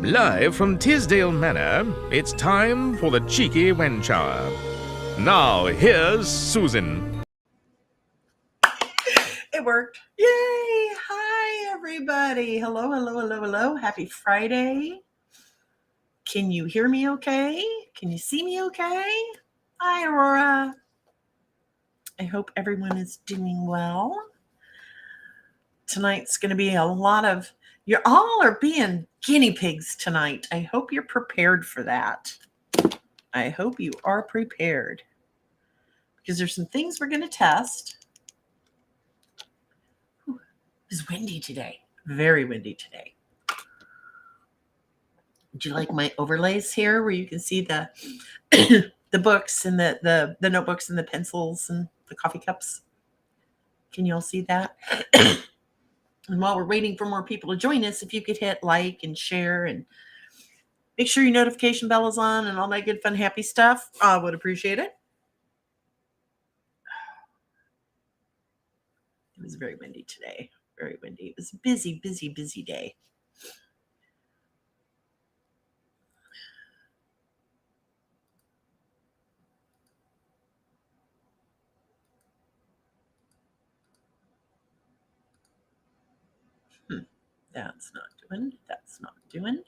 Live from Tisdale Manor, it's time for the cheeky Wench Hour. Now, here's Susan. It worked. Yay! Hi, everybody. Hello, hello, hello, hello. Happy Friday. Can you hear me okay? Can you see me okay? Hi, Aurora. I hope everyone is doing well. Tonight's going to be a lot of, you all are being guinea pigs tonight. I hope you're prepared for that. I hope you are prepared. Because there's some things we're going to test. It's windy today. Very windy today. Do you like my overlays here where you can see the the books and the notebooks and the pencils and the coffee cups? Can you all see that? And while we're waiting for more people to join us, if you could hit like and share and make sure your notification bell is on and all that good, fun, happy stuff, I would appreciate it. It was very windy today. Very windy. It was a busy, busy, busy day. That's not doing. That's not doing.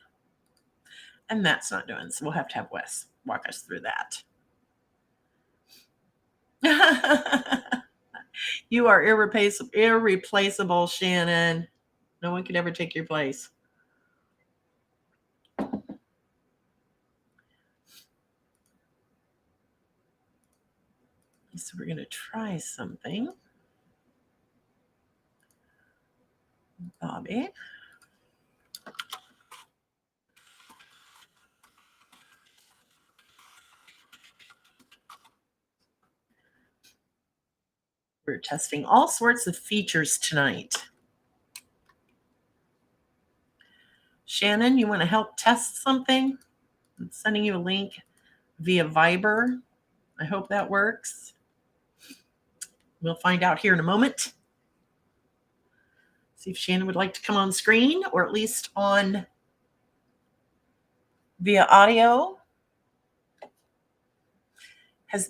And that's not doing. So we'll have to have Wes walk us through that. You are irreplaceable, Shannon. No one could ever take your place. So we're going to try something. Bobby. We're testing all sorts of features tonight. Shannon, you want to help test something? I'm sending you a link via Viber. I hope that works. We'll find out here in a moment. See if Shannon would like to come on screen or at least on via audio.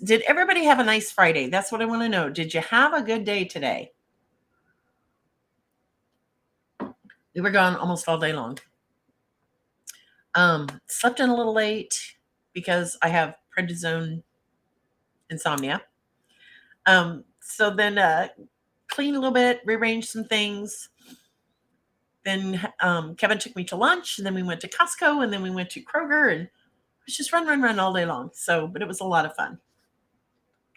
Did everybody have a nice Friday? That's what I want to know. Did you have a good day today? We were gone almost all day long. Slept in a little late because I have prednisone insomnia. So then cleaned a little bit, rearranged some things. Then Kevin took me to lunch, and then we went to Costco, and then we went to Kroger, and it was just run all day long. But it was a lot of fun.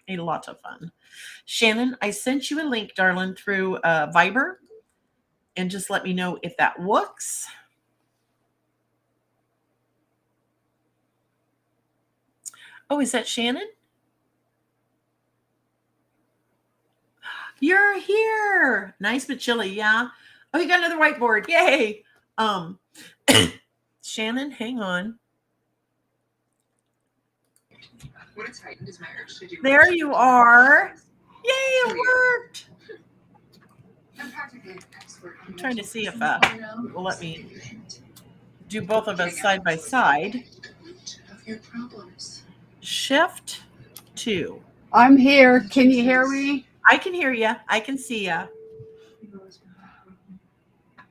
A lot of fun. Shannon, I sent you a link, darling, through Viber, and just let me know if that works. Oh, is that Shannon? You're here. Nice but chilly, yeah. Oh, you got another whiteboard. Yay. Shannon, hang on. What it's heightened is my urge to do. There you are. Yay, it worked. I'm practically an expert. I'm trying to see if it will let me do both of us side by side. Shift 2. I'm here. Can you hear me? I can hear you. I can see you.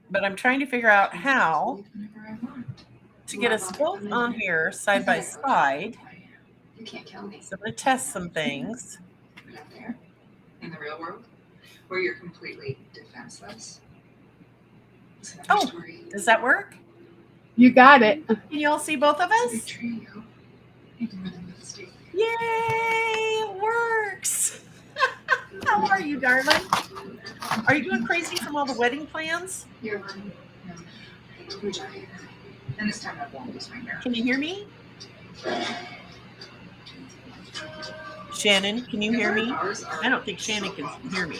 But I'm trying to figure out how to get us both on here side by side. You can't kill me. So I'm going to test some things. But out there, in the real world, where you're completely defenseless. Oh, does that work? You got it. Can you all see both of us? Yay, it works. How are you, darling? Are you going crazy from all the wedding plans? You're and this time I won't lose my hair. Can you hear me? Shannon, can you hear me? I don't think Shannon can hear me.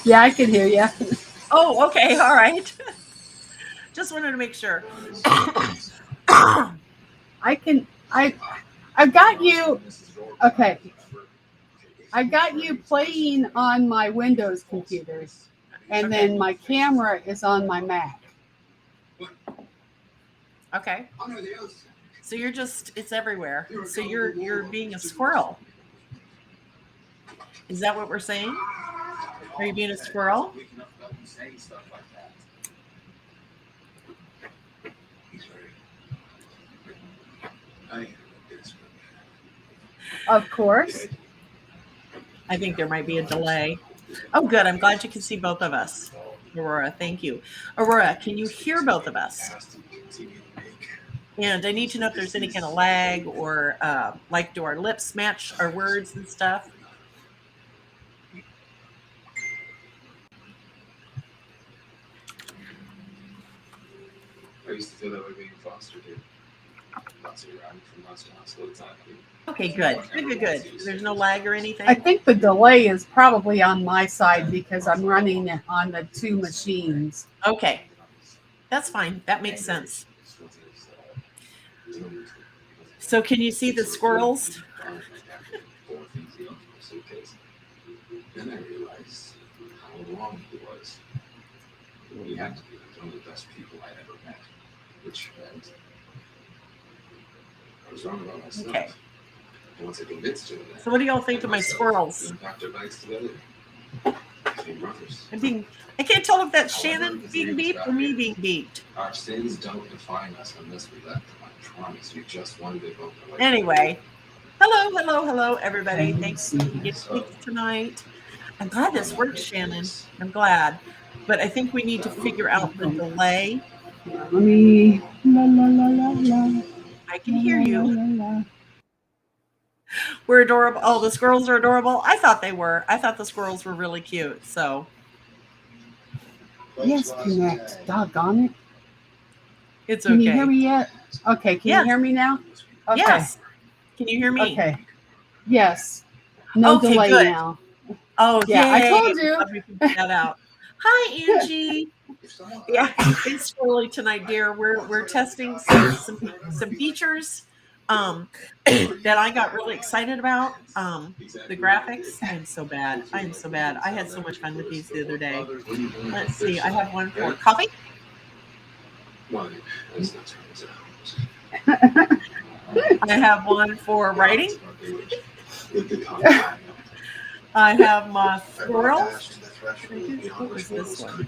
Yeah, I can hear you. Oh, okay. All right. Just wanted to make sure. I've got you. Okay. I've got you playing on my Windows computer. and Okay. then my camera is on my Mac. Okay. So you're just, it's everywhere. So you're being a squirrel. Is that what we're saying? Are you being a squirrel? Of course. I think there might be a delay. Oh, good. I'm glad you can see both of us. Aurora, thank you. Aurora, can you hear both of us? And I need to know if there's any kind of lag or like, do our lips match our words and stuff? I used to feel that way being foster kid. Bouncing around from house to house all the time. Okay, good. Good. There's no lag or anything? I think the delay is probably on my side because I'm running it on the two machines. Okay. That's fine. That makes sense. So can you see the squirrels? Then I realized how wrong he was. He had to be one of the best people I'd ever met, which meant I was wrong about myself. Okay. And once I convinced him of that, So what do y'all think of my squirrels? we packed our bags together. Became brothers. I can't tell if that's Shannon being beeped or me being beeped. Our sins don't define us unless we let them. I promise you, just one day both are like. Anyway, hello, everybody. Thanks for getting speak tonight. I'm glad this works, Shannon. I'm glad. But I think we need to figure out the delay. Let me. La, la, la, la, la. I can hear you. La, la, la. We're adorable. Oh, the squirrels are adorable. I thought they were. I thought the squirrels were really cute. So Yes, connect. Doggone it. it's Can okay. you hear me yet? Okay, can Yes. you hear me now? Okay. Yes. Can you hear me? Okay. Yes. No Okay, delay good. now. Oh, Yeah, I yay. told you. Love you figured that out. Hi, Angie. Yeah, it's early tonight, dear. We're testing some features that I got really excited about. The graphics. I'm so bad. I had so much fun with these the other day. Let's see. I have one for coffee. Wine, as it turns out. I have one for writing. With the contact. I have my squirrels. What was this one?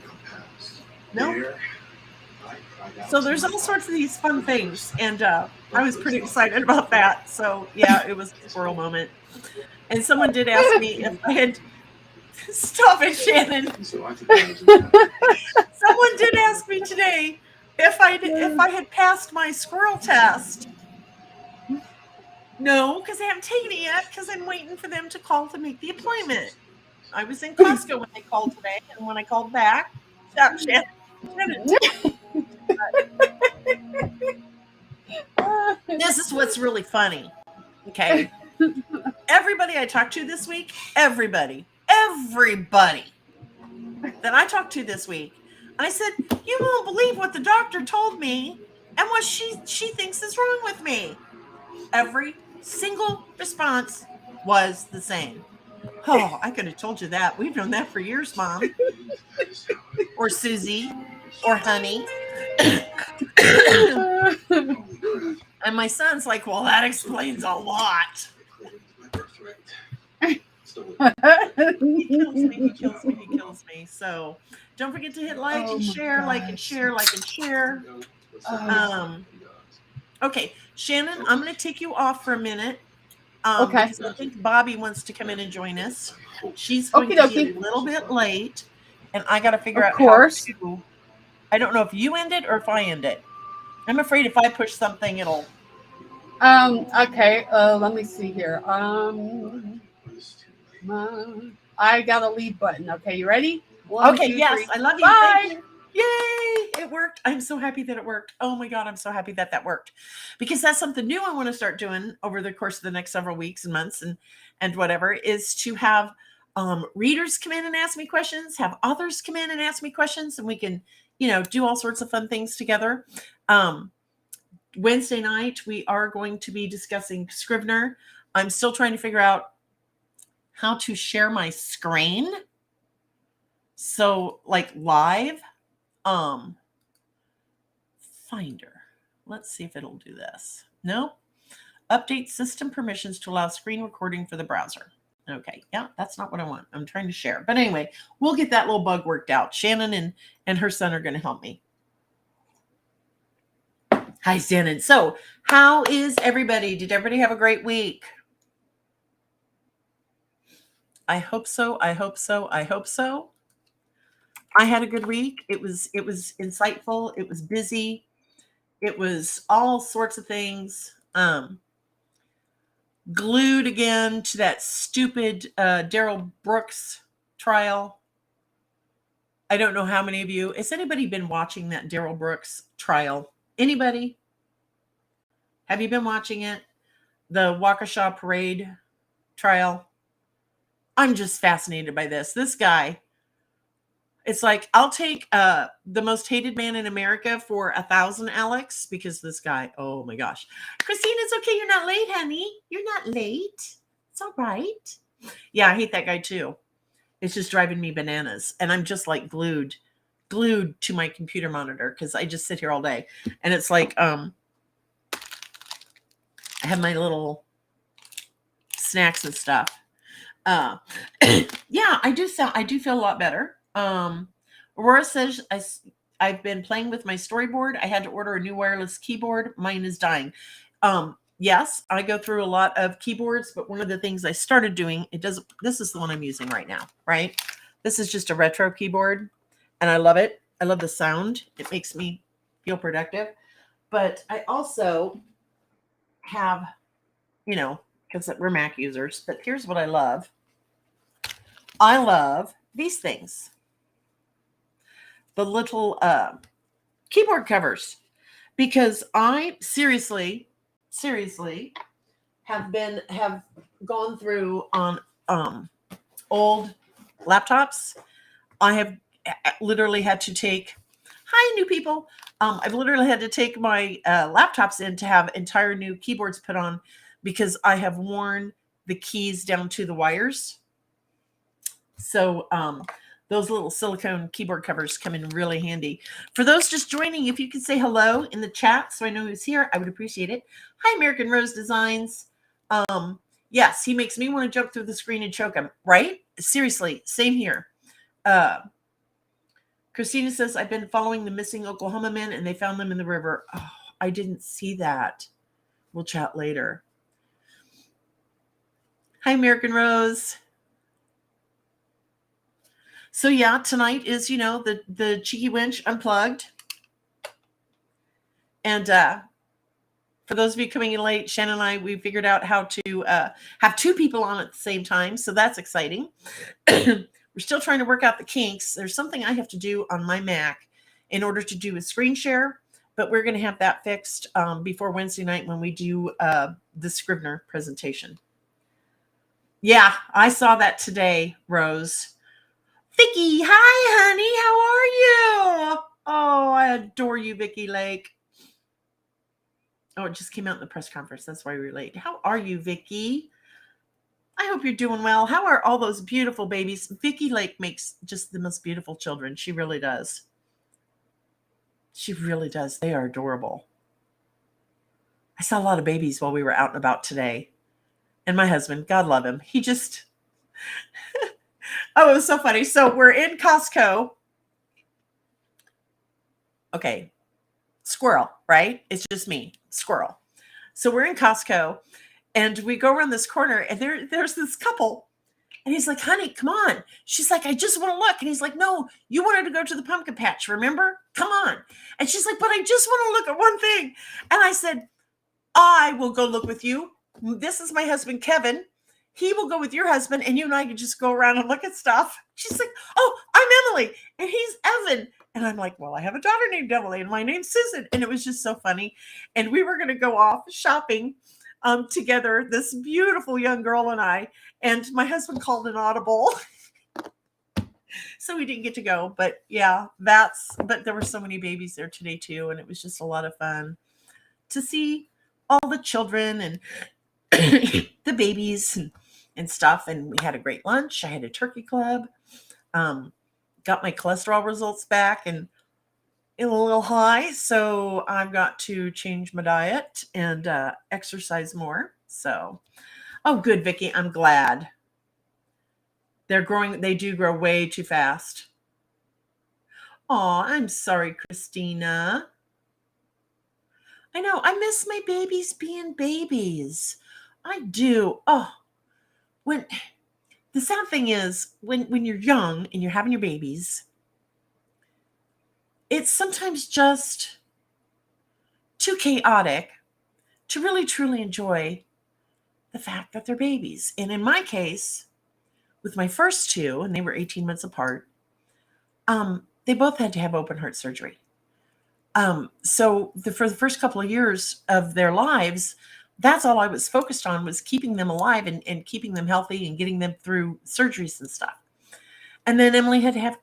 No. So there's all sorts of these fun things, and I was pretty excited about that. So yeah, it was a squirrel moment. And someone did ask me if I had. Stop it, Shannon. Someone did ask me today if I had passed my squirrel test. No, because I haven't taken it yet. Because I'm waiting for them to call to make the appointment. I was in Costco when they called today, and when I called back, stop, Shannon. This is what's really funny. Okay. Everybody I talked to this week, everybody that I talked to this week, I said, you won't believe what the doctor told me and what she thinks is wrong with me. Every single response was the same. Oh, I could have told you that. We've known that for years, Mom. Or Susie. Or Honey. And my son's like, well, that explains a lot. He kills me. So don't forget to hit like and share, like and share, like and share. Okay, Shannon, I'm going to take you off for a minute. Okay. Because I think Bobby wants to come in and join us. She's going to be a little bit late, and I got to figure out how to. I don't know if you end it or if I end it. I'm afraid if I push something, it'll. Okay. Let me see here. I got a leave button. Okay, you ready? 1, okay. 2, Yes, 3. I love you. Bye. Thank you. Yay! It worked. I'm so happy that it worked. Oh my God, I'm so happy that worked, because that's something new I want to start doing over the course of the next several weeks and months and whatever, is to have readers come in and ask me questions, have authors come in and ask me questions, and we can, do all sorts of fun things together. Wednesday night, we are going to be discussing Scrivener. I'm still trying to figure out how to share my screen. So like live, Finder. Let's see if it'll do this. No. Update system permissions to allow screen recording for the browser. Okay, yeah, that's not what I want. I'm trying to share. But anyway, we'll get that little bug worked out. Shannon and her son are going to help me. Hi, Shannon. So, how is everybody? Did everybody have a great week? I hope so. I hope so. I hope so. I had a good week. It was insightful. It was busy. It was all sorts of things. Glued again to that stupid Daryl Brooks trial. I don't know how many of you. Has anybody been watching that Daryl Brooks trial? Anybody? Have you been watching it? The Waukesha Parade trial? I'm just fascinated by this. This guy, it's like, I'll take the most hated man in America for 1,000, Alex, because this guy, oh my gosh. Christine, it's okay. You're not late, honey. You're not late. It's all right. Yeah, I hate that guy too. It's just driving me bananas. And I'm just like glued to my computer monitor because I just sit here all day. And it's like, I have my little snacks and stuff. Yeah, I do feel a lot better. Aurora says I've been playing with my storyboard. I had to order a new wireless keyboard. Mine is dying. Yes, I go through a lot of keyboards, but one of the things I started doing, this is the one I'm using right now, right? This is just a retro keyboard and I love it. I love the sound. It makes me feel productive. But I also have, because we're Mac users, but here's what I love. I love these things. The little keyboard covers, because I seriously have gone through on old laptops. I have literally had to take, hi new people. I've literally had to take my laptops in to have entire new keyboards put on because I have worn the keys down to the wires. So those little silicone keyboard covers come in really handy. For those just joining, if you could say hello in the chat so I know who's here, I would appreciate it. Hi, American Rose Designs. Yes, he makes me want to jump through the screen and choke him, right? Seriously, same here. Christina says, I've been following the missing Oklahoma men and they found them in the river. Oh, I didn't see that. We'll chat later. Hi, American Rose. So yeah, tonight is, the Cheeky Wench Unplugged. And for those of you coming in late, Shannon and I, we figured out how to have two people on at the same time. So that's exciting. We're still trying to work out the kinks. There's something I have to do on my Mac in order to do a screen share, but we're going to have that fixed before Wednesday night when we do the Scrivener presentation. Yeah, I saw that today, Rose. Vicky, hi, honey. How are you? Oh, I adore you, Vicky Lake. Oh, it just came out in the press conference. That's why we're late. How are you, Vicky? I hope you're doing well. How are all those beautiful babies? Vicky Lake makes just the most beautiful children. She really does. She really does. They are adorable. I saw a lot of babies while we were out and about today. And my husband, God love him, he just... Oh, it was so funny. So we're in Costco. Okay. Squirrel, right? It's just me. Squirrel. So we're in Costco and we go around this corner and there's this couple and he's like, honey, come on. She's like, I just want to look. And he's like, no, you wanted to go to the pumpkin patch. Remember? Come on. And she's like, but I just want to look at one thing. And I said, I will go look with you. This is my husband, Kevin. He will go with your husband and you and I can just go around and look at stuff. She's like, oh, I'm Emily and he's Evan. And I'm like, well, I have a daughter named Emily and my name's Susan. And it was just so funny. And we were going to go off shopping together, this beautiful young girl and I. And my husband called an audible. So we didn't get to go. But yeah, but there were so many babies there today too. And it was just a lot of fun to see all the children and the babies and stuff. And we had a great lunch. I had a turkey club. got my cholesterol results back and a little high. So I've got to change my diet and exercise more. So, oh, good, Vicky. I'm glad. They're growing. They do grow way too fast. Oh, I'm sorry, Christina. I know. I miss my babies being babies. I do. Oh, when the sad thing is when you're young and you're having your babies, it's sometimes just too chaotic to really truly enjoy the fact that they're babies. And in my case, with my first two, and they were 18 months apart, they both had to have open heart surgery. For the first couple of years of their lives, that's all I was focused on, was keeping them alive and keeping them healthy and getting them through surgeries and stuff. And then Emily had to have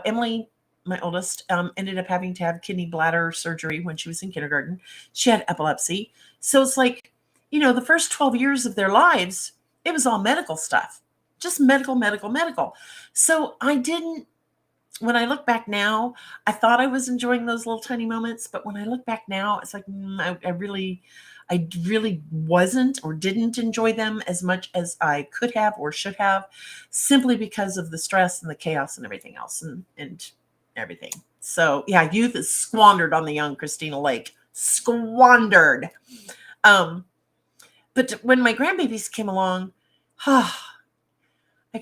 Emily, my oldest, ended up having to have kidney bladder surgery when she was in kindergarten. She had epilepsy. So it's like, the first 12 years of their lives, it was all medical stuff, just medical, medical, medical. So when I look back now, I thought I was enjoying those little tiny moments, but when I look back now, it's like I really wasn't or didn't enjoy them as much as I could have or should have, simply because of the stress and the chaos and everything else and everything. So yeah, youth is squandered on the young, Christina Lake. Squandered. But when my grandbabies came along, I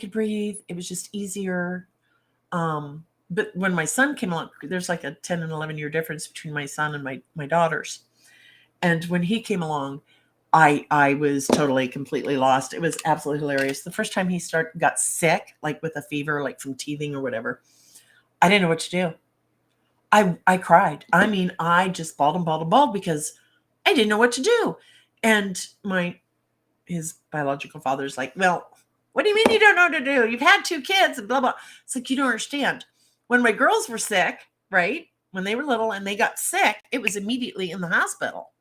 could breathe. It was just easier. But when my son came along, there's like a 10 and 11 year difference between my son and my daughters. And when he came along, I was totally, completely lost. It was absolutely hilarious. The first time he got sick, like with a fever, like from teething or whatever, I didn't know what to do. I cried. I mean, I just bawled and bawled and bawled because I didn't know what to do. And his biological father's like, well, what do you mean you don't know what to do? You've had two kids and blah, blah. It's like, you don't understand. When my girls were sick, right? When they were little and they got sick, it was immediately in the hospital.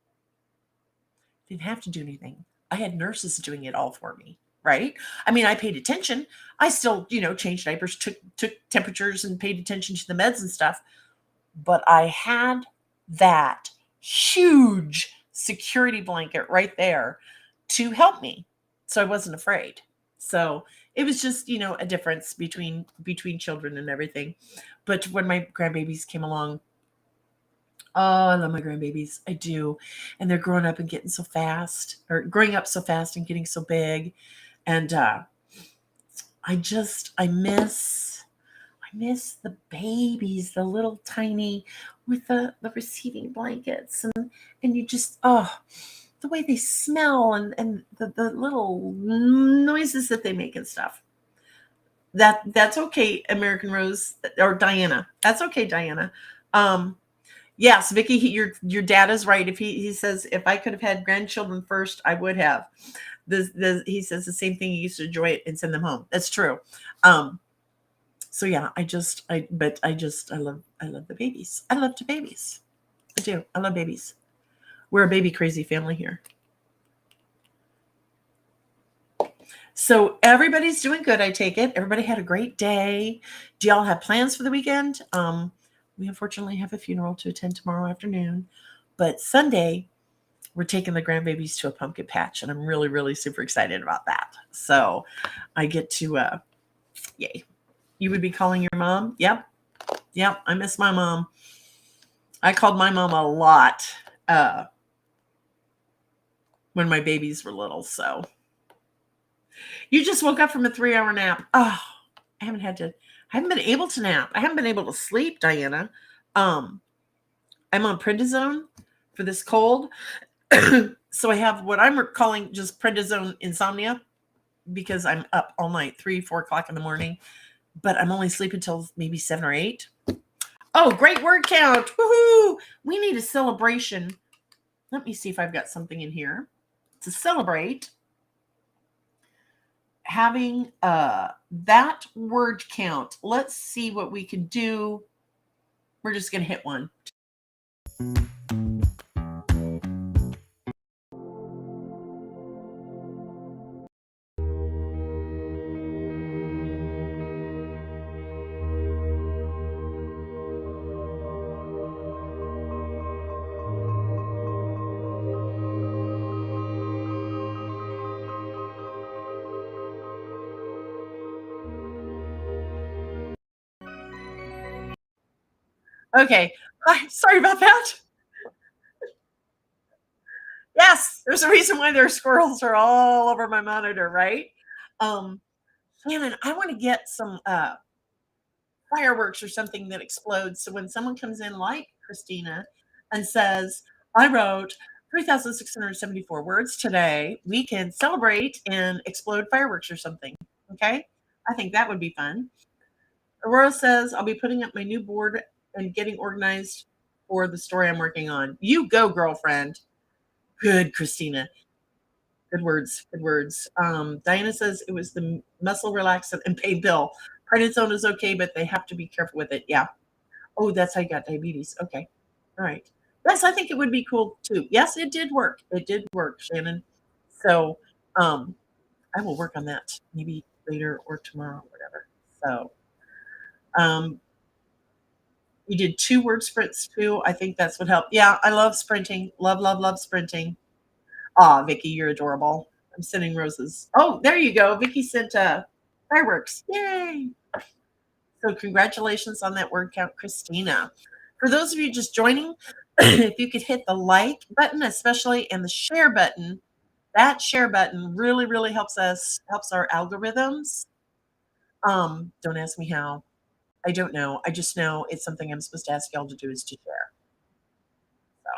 Didn't have to do anything. I had nurses doing it all for me, right? I mean, I paid attention. I still, changed diapers, took temperatures and paid attention to the meds and stuff. But I had that huge security blanket right there to help me. So I wasn't afraid. So it was just, a difference between children and everything. But when my grandbabies came along, oh, I love my grandbabies. I do. And they're growing up and getting so fast, or growing up so fast and getting so big. And I miss the babies, the little tiny, with the receiving blankets. And you just, the way they smell and the little noises that they make and stuff. That's okay, American Rose, or Diana. That's okay, Diana. Yes, Vicky, your dad is right. If he says, if I could have had grandchildren first, I would have. He says the same thing. He used to enjoy it and send them home. That's true. So yeah, I love the babies. I love the babies. I do. I love babies. We're a baby crazy family here. So everybody's doing good, I take it. Everybody had a great day. Do y'all have plans for the weekend? We unfortunately have a funeral to attend tomorrow afternoon, but Sunday we're taking the grandbabies to a pumpkin patch, and I'm really, really super excited about that. So I get to, yay. You would be calling your mom? Yep. I miss my mom. I called my mom a lot when my babies were little. So you just woke up from a 3-hour nap. Oh, I haven't been able to nap. I haven't been able to sleep, Diana. I'm on prednisone for this cold. So I have what I'm calling just prednisone insomnia, because I'm up all night, 3-4 o'clock in the morning, but I'm only sleeping until maybe 7 or 8. Oh, great word count. Woohoo! We need a celebration. Let me see if I've got something in here to celebrate having that word count. Let's see what we can do. We're just going to hit one. Okay. Hi, sorry about that. Yes, there's a reason why their squirrels are all over my monitor, right? Shannon, I want to get some fireworks or something that explodes. So when someone comes in like Christina and says, I wrote 3,674 words today, we can celebrate and explode fireworks or something. Okay. I think that would be fun. Aurora says, I'll be putting up my new board and getting organized for the story I'm working on. You go, girlfriend. Good, Christina. Good words. Good words. Diana says it was the muscle relaxant and pain pill. Prednisone is okay, but they have to be careful with it. Yeah. Oh, that's how you got diabetes. Okay. All right. Yes, I think it would be cool too. Yes, it did work. It did work, Shannon. So I will work on that maybe later or tomorrow, whatever. So we did 2 word sprints too. I think that's what helped. Yeah, I love sprinting. Love, love, love sprinting. Aw, Vicky, you're adorable. I'm sending roses. Oh, there you go. Vicky sent fireworks. Yay. So congratulations on that word count, Christina. For those of you just joining, if you could hit the like button, especially, and the share button, that share button really, really helps our algorithms. Don't ask me how. I don't know. I just know it's something I'm supposed to ask y'all to do is to share. So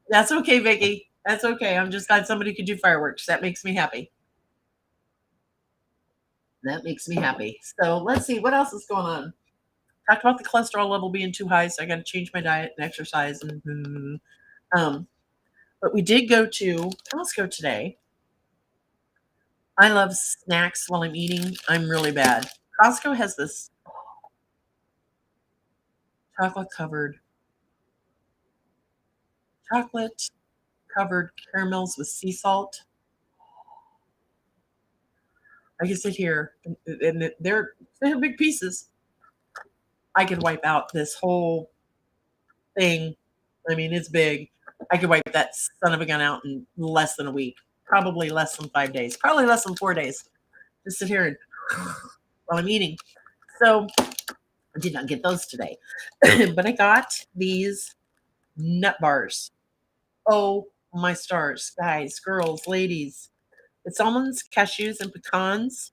that's okay, Vicky. That's okay. I'm just glad somebody could do fireworks. That makes me happy. That makes me happy. So let's see what else is going on. Talked about the cholesterol level being too high, so I got to change my diet and exercise. But we did go to Costco today. I love snacks while I'm eating. I'm really bad. Costco has this chocolate covered caramels with sea salt. I can sit here and they're big pieces. I could wipe out this whole thing. I mean, it's big. I could wipe that son of a gun out in less than a week. Probably less than 5 days. Probably less than 4 days. Just sit here and while I'm eating. So I did not get those today. But I got these nut bars. Oh my stars, guys, girls, ladies. It's almonds, cashews, and pecans.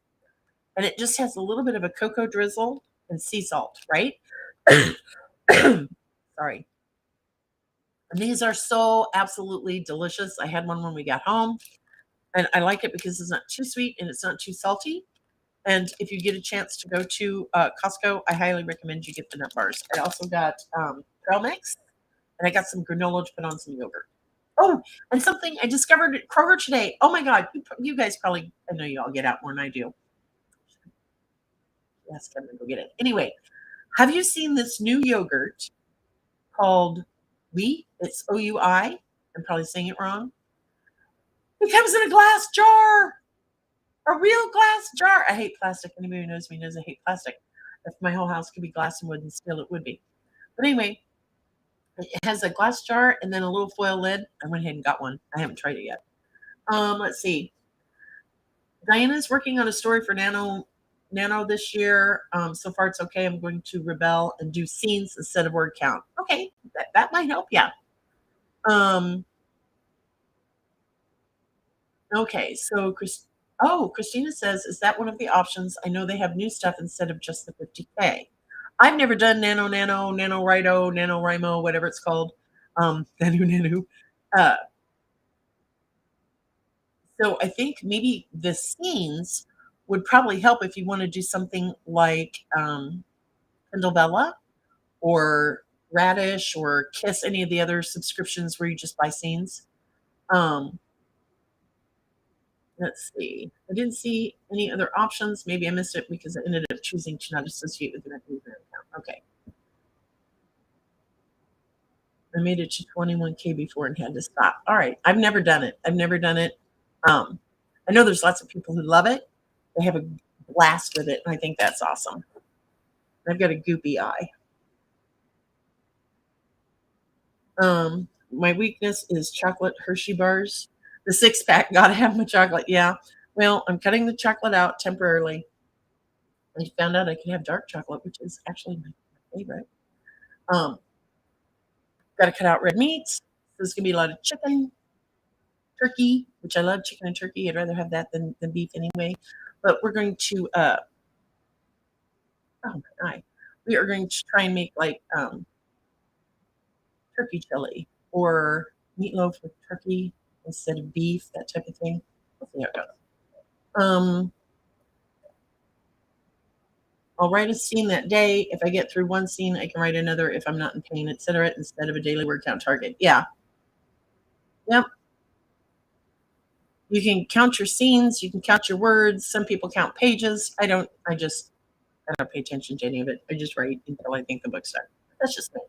And it just has a little bit of a cocoa drizzle and sea salt, right? Sorry. And these are so absolutely delicious. I had one when we got home, and I like it because it's not too sweet and it's not too salty. And if you get a chance to go to Costco, I highly recommend you get the nut bars. I also got trail mix, and I got some granola to put on some yogurt. Oh, and something I discovered at Kroger today. Oh my God, you guys probably, I know you all get out more than I do. Yes, I'm gonna go get it. Anyway, have you seen this new yogurt called Wheat? It's OUI. I'm probably saying it wrong. It comes in a glass jar, a real glass jar. I hate plastic. Anybody who knows me knows I hate plastic. If my whole house could be glass and wood and steel, it would be. But anyway, it has a glass jar and then a little foil lid. I went ahead and got one. I haven't tried it yet. Let's see. Diana's working on a story for Nano this year. So far it's okay. I'm going to rebel and do scenes instead of word count. Okay, that might help you. Okay, so Christina says, is that one of the options? I know they have new stuff instead of just the 50K. I've never done NaNoWriMo, whatever it's called. Nanu. So I think maybe the scenes would probably help if you want to do something like Kindle Vella or Radish or Kiss, any of the other subscriptions where you just buy scenes. Let's see. I didn't see any other options. Maybe I missed it because I ended up choosing to not associate with an account. Okay. I made it to 21K before and had to stop. All right. I've never done it. I know there's lots of people who love it. They have a blast with it, and I think that's awesome. I've got a goopy eye. My weakness is chocolate Hershey bars. The 6-pack, gotta have my chocolate. Yeah. Well, I'm cutting the chocolate out temporarily. I found out I can have dark chocolate, which is actually my favorite. Got to cut out red meats. There's going to be a lot of chicken, turkey, which I love chicken and turkey. I'd rather have that than beef anyway. But we're going to, we are going to try and make like turkey chili or meatloaf with turkey instead of beef, that type of thing. We'll see how it goes. I'll write a scene that day. If I get through one scene, I can write another if I'm not in pain, etc., instead of a daily word count target. Yeah. Yep. You can count your scenes. You can count your words. Some people count pages. I don't pay attention to any of it. I just write until I think the book's done. That's just me.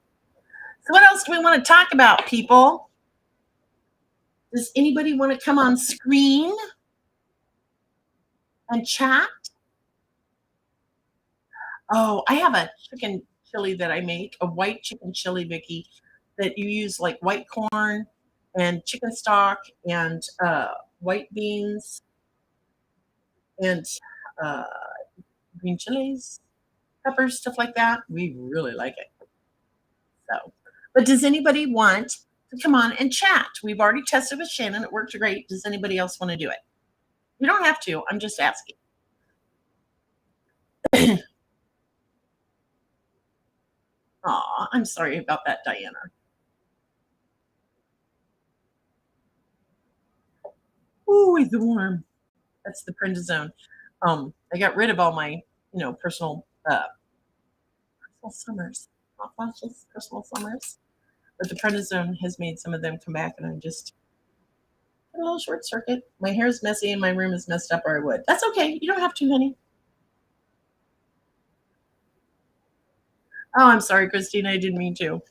So what else do we want to talk about, people? Does anybody want to come on screen and chat? Oh, I have a chicken chili that I make, a white chicken chili, Vicky, that you use like white corn and chicken stock and white beans and green chilies, peppers, stuff like that. We really like it. So, but does anybody want to come on and chat? We've already tested with Shannon. It worked great. Does anybody else want to do it? You don't have to. I'm just asking. Aw, I'm sorry about that, Diana. Ooh, it's warm. That's the prednisone. I got rid of all my, personal summers, hot flashes, personal summers. But the prednisone has made some of them come back, and I'm just a little short circuit. My hair is messy and my room is messed up, or I would. That's okay. You don't have to, honey. Oh, I'm sorry, Christina. I didn't mean to.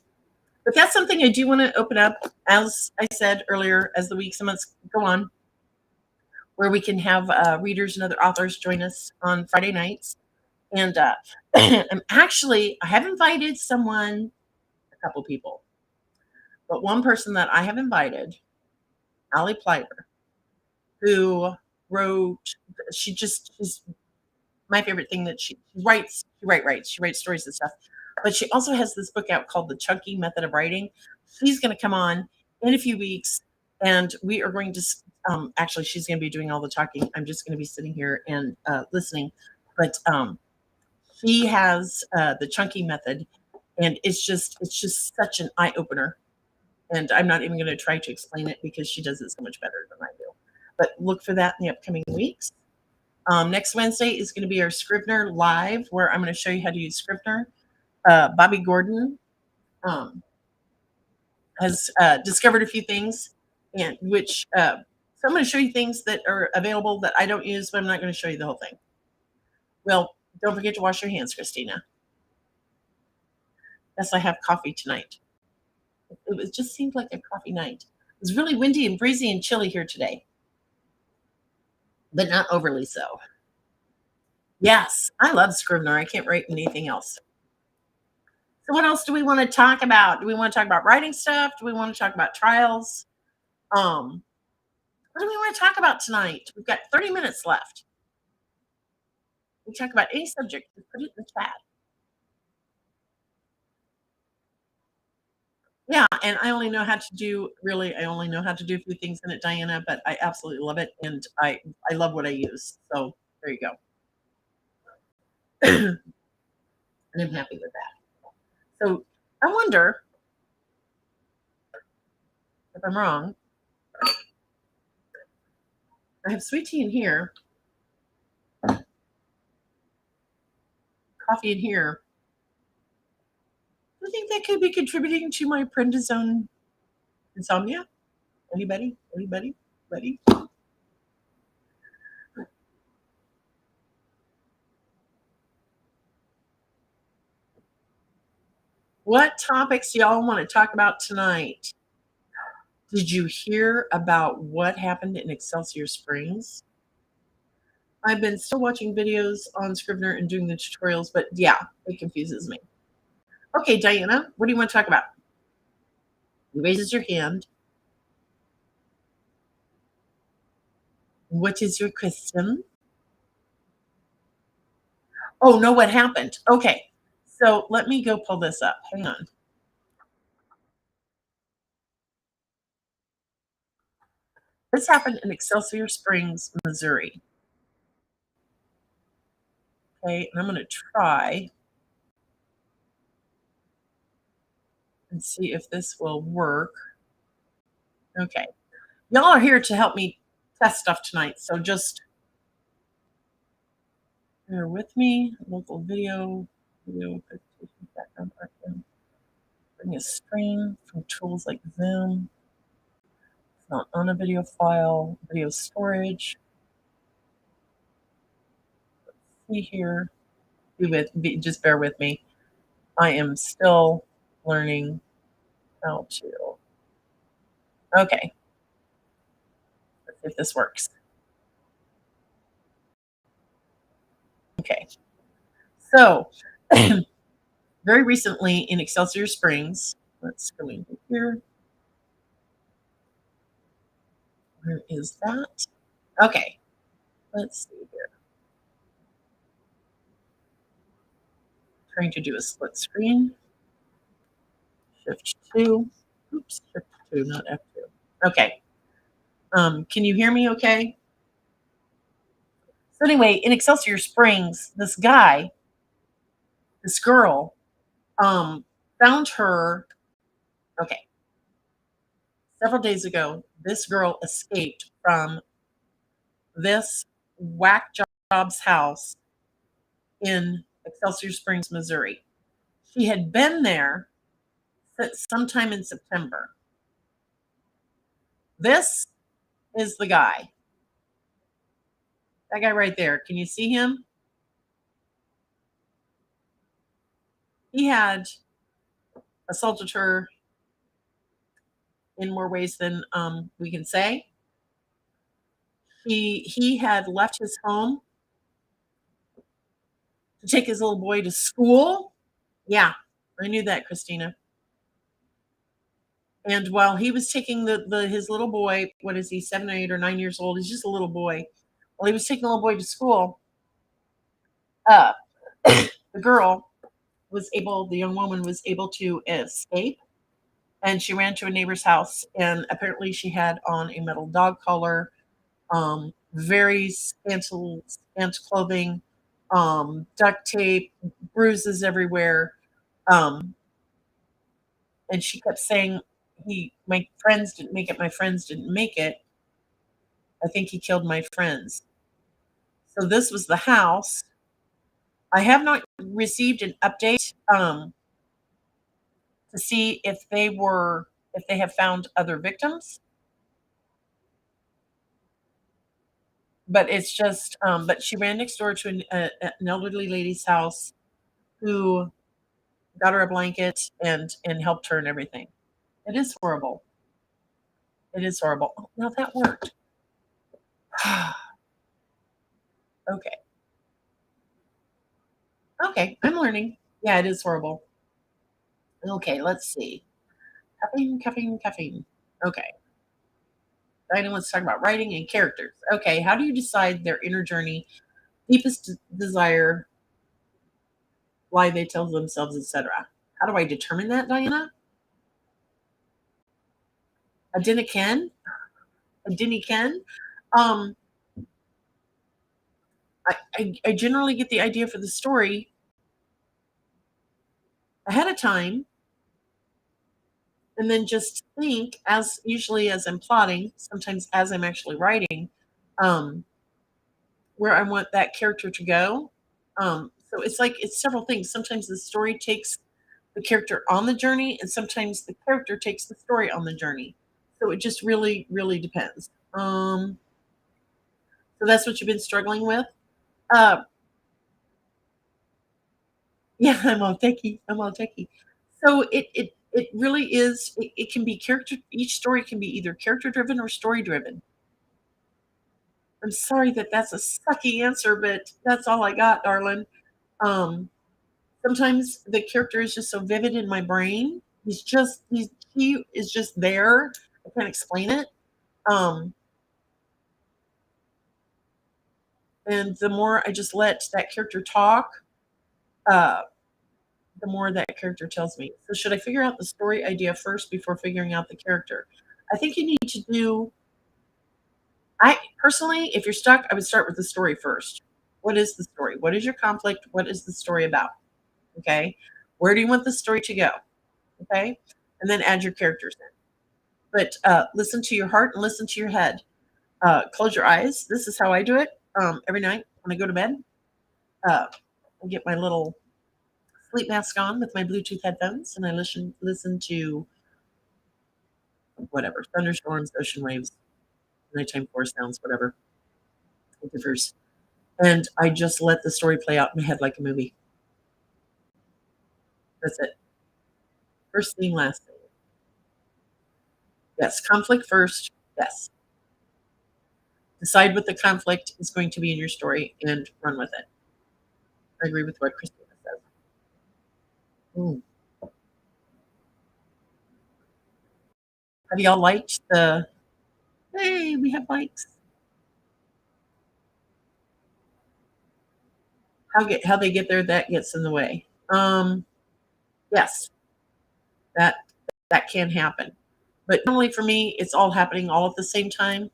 But that's something I do want to open up, as I said earlier, as the weeks and months go on, where we can have readers and other authors join us on Friday nights. And I have invited a couple people, but one person that I have invited, Allie Pliver, who wrote, she's my favorite thing that she writes stories and stuff, but she also has this book out called The Chunky Method of Writing. She's going to come on in a few weeks, and we are going to, she's going to be doing all the talking. I'm just going to be sitting here and listening, but she has the Chunky Method, and it's just such an eye opener. And I'm not even going to try to explain it because she does it so much better than I do. But look for that in the upcoming weeks. Next Wednesday is going to be our Scrivener Live, where I'm going to show you how to use Scrivener. Bobby Gordon has discovered a few things, and so I'm going to show you things that are available that I don't use, but I'm not going to show you the whole thing. Well, don't forget to wash your hands, Christina. Yes, I have coffee tonight. It just seemed like a coffee night. It was really windy and breezy and chilly here today, but not overly so. Yes, I love Scrivener. I can't write anything else. So what else do we want to talk about? Do we want to talk about writing stuff? Do we want to talk about trials? What do we want to talk about tonight? We've got 30 minutes left. We talk about any subject. Just put it in the chat. Yeah, and I only know how to do a few things in it, Diana, but I absolutely love it, and I love what I use. So there you go. And I'm happy with that. So I wonder if I'm wrong. I have sweet tea in here, coffee in here. Do you think that could be contributing to my prednisone insomnia? Anybody? What topics y'all want to talk about tonight? Did you hear about what happened in Excelsior Springs? I've been still watching videos on Scrivener and doing the tutorials, but yeah, it confuses me. Okay, Diana, what do you want to talk about? He raises your hand. What is your question? Oh, no, what happened? Okay, so let me go pull this up. Hang on. This happened in Excelsior Springs, Missouri. Okay, and I'm going to try and see if this will work. Okay. Y'all are here to help me test stuff tonight, so just bear with me. Local video background, bring a screen from tools like Zoom. It's not on a video file. Video storage. Let's see here. Just bear with me. I am still learning how to. Okay. Let's see if this works. Okay. So, very recently in Excelsior Springs, let's go in here. Where is that? Okay. Let's see here. Trying to do a split screen. Shift 2. Oops, Shift 2, not F2. Okay. Can you hear me okay? So anyway, in Excelsior Springs, this girl, found her. Okay. Several days ago, this girl escaped from this whack job's house in Excelsior Springs, Missouri. She had been there since sometime in September. This is the guy. That guy right there. Can you see him? He had assaulted her in more ways than we can say. He had left his home to take his little boy to school. Yeah, I knew that, Christina. And while he was taking his little boy, what is he, 7 or 8 or 9 years old? He's just a little boy. While he was taking the little boy to school, the young woman was able to escape, and she ran to a neighbor's house, and apparently she had on a metal dog collar, very scant clothing, duct tape, bruises everywhere. And she kept saying, my friends didn't make it. My friends didn't make it. I think he killed my friends. So this was the house. I have not received an update to see if they have found other victims. But it's just, but she ran next door to an elderly lady's house who got her a blanket and helped her and everything. It is horrible. It is horrible. Oh, now that worked. Okay. Okay, I'm learning. Yeah, it is horrible. Okay, let's see. Cuffing. Okay. Diana wants to talk about writing and characters. Okay, how do you decide their inner journey, deepest desire, why they tell themselves, etc.? How do I determine that, Diana? A dinna ken? I generally get the idea for the story ahead of time, and then just think, usually as I'm plotting, sometimes as I'm actually writing, where I want that character to go. So it's several things. Sometimes the story takes the character on the journey, and sometimes the character takes the story on the journey. So it just really, really depends. So that's what you've been struggling with. Yeah, I'm all techie. So it really is. It can be character. Each story can be either character driven or story driven. I'm sorry that's a sucky answer, but that's all I got, darling. Sometimes the character is just so vivid in my brain. He is just there. I can't explain it. And the more I just let that character talk, the more that character tells me. So should I figure out the story idea first before figuring out the character? I think you need to do I personally, if you're stuck, I would start with the story first. What is the story? What is your conflict? What is the story about? Okay. Where do you want the story to go? Okay. And then add your characters in. But listen to your heart and listen to your head. Close your eyes. This is how I do it every night when I go to bed. I get my little sleep mask on with my Bluetooth headphones, and I listen to whatever thunderstorms, ocean waves, nighttime forest sounds, whatever it differs. And I just let the story play out in my head like a movie. That's it. First thing, last thing. Yes, conflict first. Yes. Decide what the conflict is going to be in your story and run with it. I agree with what Christina says. Ooh. Have y'all liked the? Hey, we have likes. How they get there, that gets in the way. Yes, that can happen. But normally for me, it's all happening all at the same time.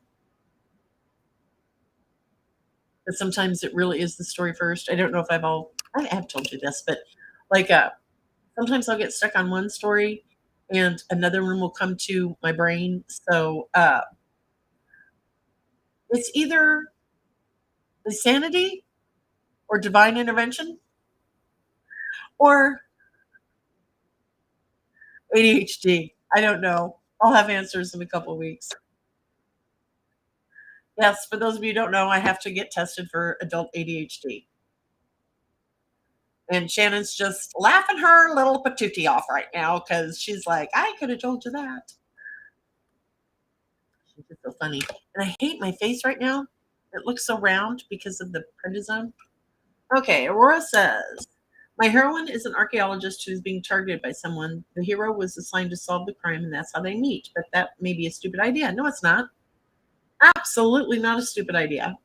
But sometimes it really is the story first. I don't know if I have told you this, but like sometimes I'll get stuck on one story and another one will come to my brain. So it's either insanity or divine intervention or ADHD. I don't know. I'll have answers in a couple of weeks. Yes, for those of you who don't know, I have to get tested for adult ADHD. And Shannon's just laughing her little patootie off right now because she's like, I could have told you that. She's just so funny. And I hate my face right now. It looks so round because of the prednisone. Okay, Aurora says, my heroine is an archaeologist who's being targeted by someone. The hero was assigned to solve the crime, and that's how they meet. But that may be a stupid idea. No, it's not. Absolutely not a stupid idea.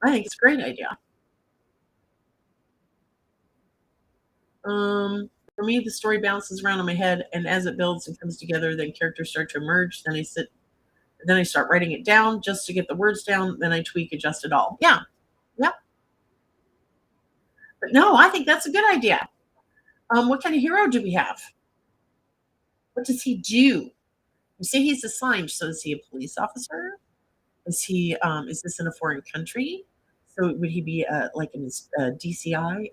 I think it's a great idea. For me, the story bounces around in my head, and as it builds and comes together, then characters start to emerge. Then I start writing it down just to get the words down. Then I tweak, adjust it all. Yeah. But no, I think that's a good idea. What kind of hero do we have? What does he do? You say he's assigned, so is he a police officer? Is this in a foreign country? So would he be like a DCI,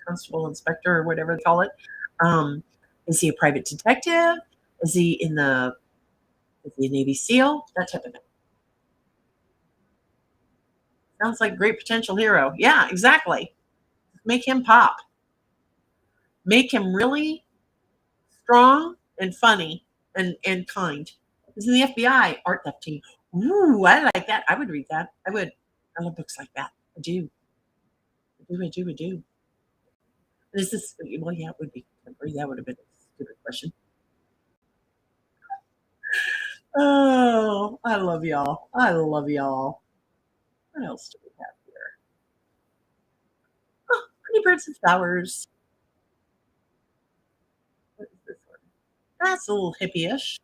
constable, inspector, or whatever they call it? Is he a private detective? Is he a Navy SEAL? That type of thing. Sounds like a great potential hero. Yeah, exactly. Make him pop. Make him really strong and funny and kind. He's in the FBI art theft team. Ooh, I like that. I would read that. I would. I love books like that. I do. I do. And is this? Well, yeah, it would be contemporary. That would have been a stupid question. Oh, I love y'all. What else do we have here? Oh, pretty birds and flowers. What is this one? That's a little hippie-ish.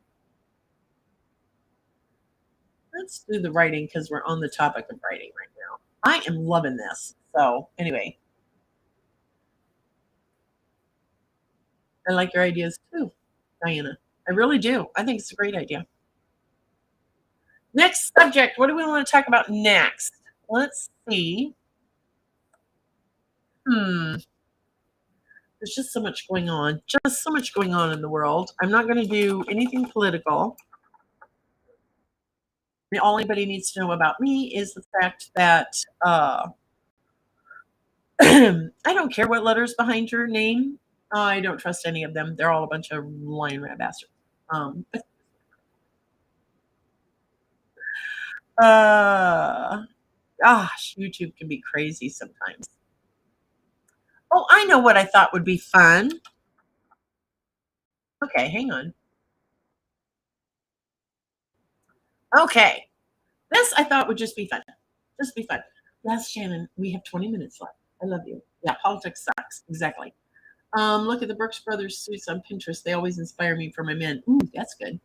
Let's do the writing because we're on the topic of writing right now. I am loving this. So anyway, I like your ideas too, Diana. I really do. I think it's a great idea. Next subject. What do we want to talk about next? Let's see. There's just so much going on. Just so much going on in the world. I'm not going to do anything political. All anybody needs to know about me is the fact that I don't care what letters behind your name. I don't trust any of them. They're all a bunch of lying rat bastards. Gosh, YouTube can be crazy sometimes. Oh, I know what I thought would be fun. Okay, hang on. Okay. This I thought would just be fun. Just be fun. Yes, Shannon, we have 20 minutes left. I love you. Yeah, politics sucks. Exactly. Look at the Brooks Brothers suits on Pinterest. They always inspire me for my men. Ooh, that's good.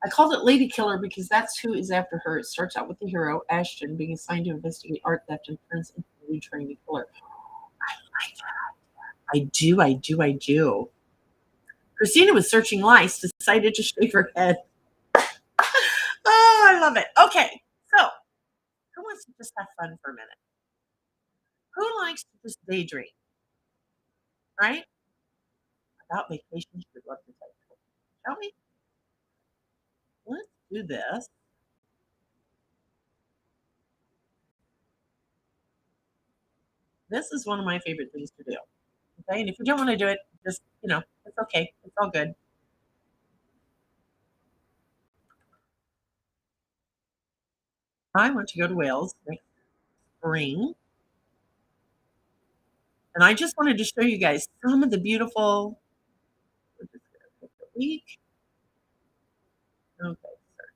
I called it Lady Killer because that's who is after her. It starts out with the hero, Ashton, being assigned to investigate art theft and turns into a new trainee killer. I like that. I do. Christina was searching lice, decided to shave her head. Oh, I love it. Okay, so who wants to just have fun for a minute? Who likes to just daydream, right? About vacations, we'd love to take it. Shall we? Let's do this. This is one of my favorite things to do. Okay, and if you don't want to do it, just, it's okay. It's all good. I want to go to Wales next spring. And I just wanted to show you guys some of the beautiful. We're just going to pick a week. Okay, search.